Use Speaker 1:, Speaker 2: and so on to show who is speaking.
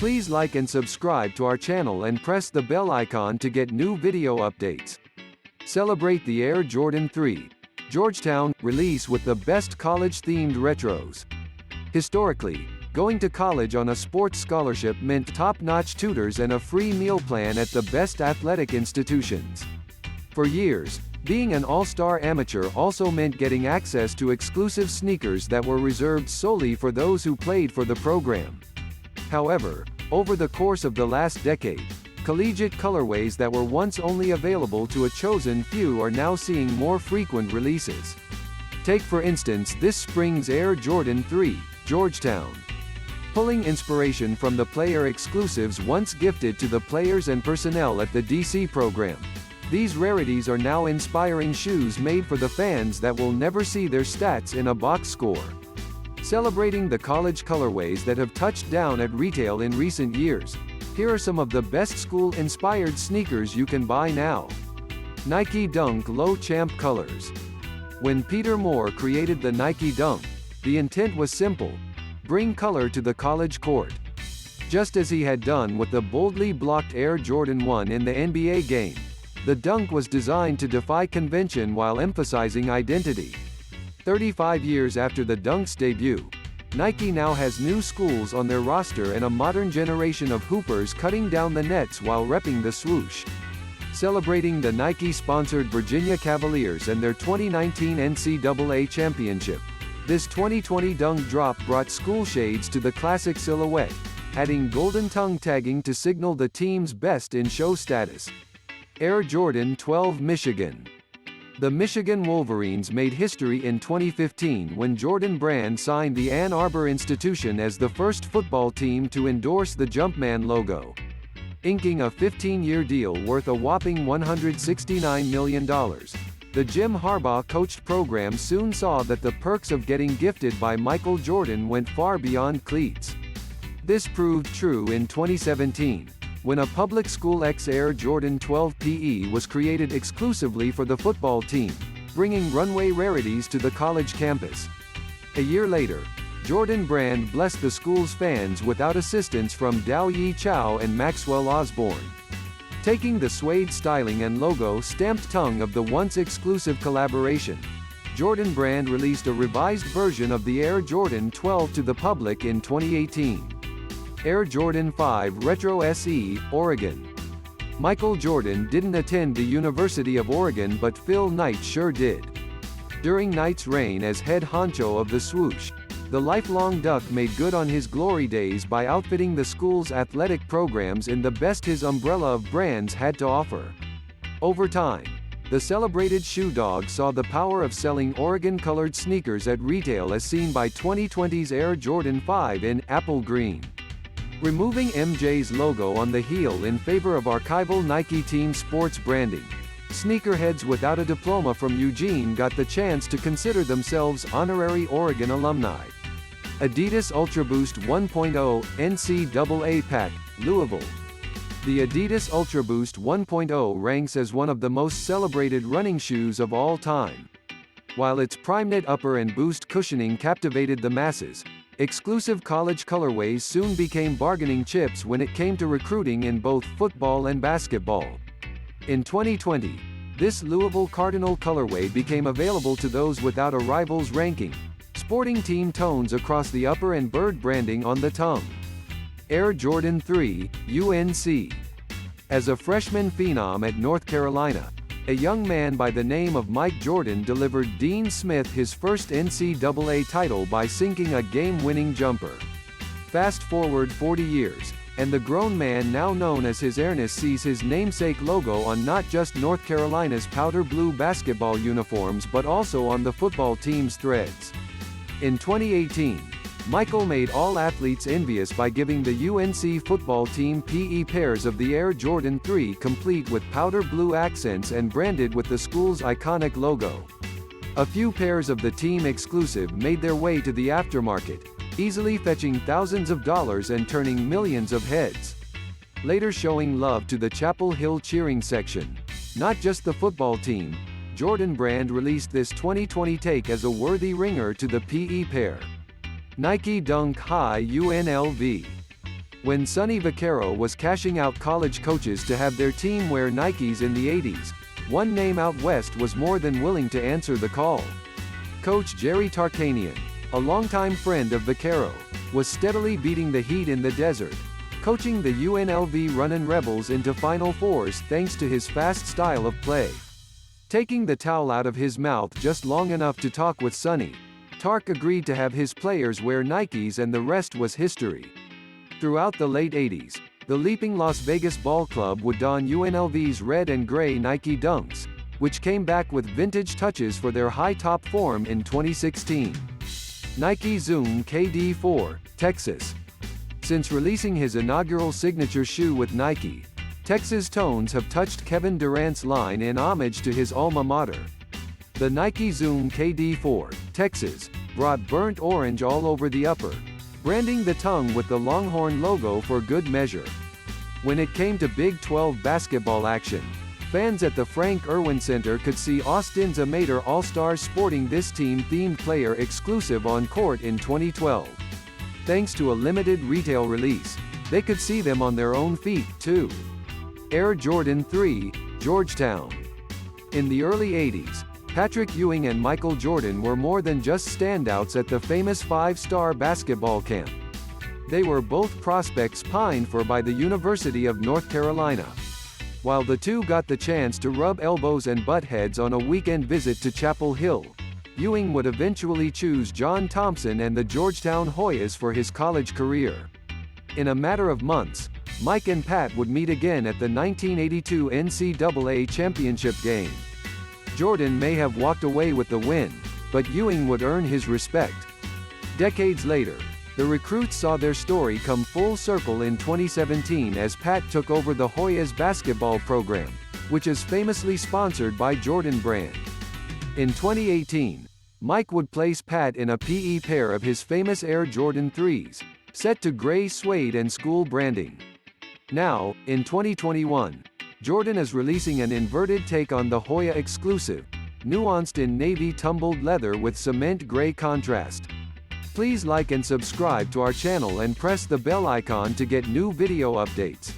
Speaker 1: Please like and subscribe to our channel and press the bell icon to get new video updates. Celebrate the Air Jordan 3 Georgetown release with the best college-themed retros. Historically, going to college on a sports scholarship meant top-notch tutors and a free meal plan at the best athletic institutions. For years, being an all-star amateur also meant getting access to exclusive sneakers that were reserved solely for those who played for the program. However, over the course of the last decade, collegiate colorways that were once only available to a chosen few are now seeing more frequent releases. Take for instance this spring's Air Jordan 3 Georgetown. Pulling inspiration from the player exclusives once gifted to the players and personnel at the DC program, these rarities are now inspiring shoes made for the fans that will never see their stats in a box score. Celebrating the college colorways that have touched down at retail in recent years, here are some of the best school-inspired sneakers you can buy now. Nike Dunk Low Champ Colors. When Peter Moore created the Nike Dunk, the intent was simple: bring color to the college court. Just as he had done with the boldly blocked Air Jordan 1 in the NBA game, the Dunk was designed to defy convention while emphasizing identity. 35 years after the Dunk's debut, Nike now has new schools on their roster and a modern generation of hoopers cutting down the nets while repping the swoosh. Celebrating the Nike-sponsored Virginia Cavaliers and their 2019 NCAA championship, this 2020 Dunk drop brought school shades to the classic silhouette, adding golden tongue tagging to signal the team's best-in-show status. Air Jordan 12 Michigan. The Michigan Wolverines made history in 2015 when Jordan Brand signed the Ann Arbor institution as the first football team to endorse the Jumpman logo. Inking a 15-year deal worth a whopping $169 million, the Jim Harbaugh-coached program soon saw that the perks of getting gifted by Michael Jordan went far beyond cleats. This proved true in 2017. When a public school X Air Jordan 12 PE was created exclusively for the football team, bringing runway rarities to the college campus. A year later, Jordan Brand blessed the school's fans without assistance from Dao Yi Chow and Maxwell Osborne. Taking the suede styling and logo stamped tongue of the once exclusive collaboration, Jordan Brand released a revised version of the Air Jordan 12 to the public in 2018. Air Jordan 5 Retro SE, Oregon. Michael Jordan didn't attend the University of Oregon, but Phil Knight sure did. During Knight's reign as head honcho of the swoosh, the lifelong Duck made good on his glory days by outfitting the school's athletic programs in the best his umbrella of brands had to offer. Over time, the celebrated shoe dog saw the power of selling Oregon-colored sneakers at retail as seen by 2020's Air Jordan 5 in apple green. Removing MJ's logo on the heel in favor of archival Nike Team Sports branding, sneakerheads without a diploma from Eugene got the chance to consider themselves honorary Oregon alumni. Adidas UltraBoost 1.0 NCAA Pack, Louisville. The Adidas UltraBoost 1.0 ranks as one of the most celebrated running shoes of all time. While its Primeknit upper and boost cushioning captivated the masses, exclusive college colorways soon became bargaining chips when it came to recruiting in both football and basketball. In 2020, this Louisville Cardinal colorway became available to those without a rival's ranking, sporting team tones across the upper and bird branding on the tongue. Air Jordan 3, UNC. As a freshman phenom at North Carolina, a young man by the name of Mike Jordan delivered Dean Smith his first NCAA title by sinking a game-winning jumper. Fast forward 40 years, and the grown man now known as His Airness sees his namesake logo on not just North Carolina's powder blue basketball uniforms but also on the football team's threads. In 2018, Michael made all athletes envious by giving the UNC football team PE pairs of the Air Jordan 3 complete with powder blue accents and branded with the school's iconic logo. A few pairs of the team exclusive made their way to the aftermarket, easily fetching thousands of dollars and turning millions of heads. Later showing love to the Chapel Hill cheering section, not just the football team, Jordan Brand released this 2020 take as a worthy ringer to the PE pair. Nike Dunk High UNLV. When Sonny Vaccaro was cashing out college coaches to have their team wear Nikes in the 80s, one name out west was more than willing to answer the call. Coach Jerry Tarkanian, a longtime friend of Vaccaro, was steadily beating the heat in the desert, coaching the UNLV Runnin' Rebels into Final Fours thanks to his fast style of play. Taking the towel out of his mouth just long enough to talk with Sonny, Tark agreed to have his players wear Nikes and the rest was history. Throughout the late 80s, the Leaping Las Vegas Ball Club would don UNLV's red and gray Nike Dunks, which came back with vintage touches for their high-top form in 2016. Nike Zoom KD4, Texas. Since releasing his inaugural signature shoe with Nike, Texas Tones have touched Kevin Durant's line in homage to his alma mater. The Nike Zoom KD4, Texas, brought burnt orange all over the upper, branding the tongue with the Longhorn logo for good measure. When it came to Big 12 basketball action, fans at the Frank Irwin Center could see Austin's Amateur All-Stars sporting this team-themed player exclusive on court in 2012. Thanks to a limited retail release, they could see them on their own feet, too. Air Jordan 3, Georgetown. In the early 80s, Patrick Ewing and Michael Jordan were more than just standouts at the famous five-star basketball camp. They were both prospects pined for by the University of North Carolina. While the two got the chance to rub elbows and butt heads on a weekend visit to Chapel Hill, Ewing would eventually choose John Thompson and the Georgetown Hoyas for his college career. In a matter of months, Mike and Pat would meet again at the 1982 NCAA championship game. Jordan may have walked away with the win, but Ewing would earn his respect. Decades later, the recruits saw their story come full circle in 2017 as Pat took over the Hoyas basketball program, which is famously sponsored by Jordan Brand. In 2018, Mike would place Pat in a PE pair of his famous Air Jordan 3s, set to gray suede and school branding. Now, in 2021, Jordan is releasing an inverted take on the Hoya exclusive, nuanced in navy tumbled leather with cement gray contrast. Please like and subscribe to our channel and press the bell icon to get new video updates.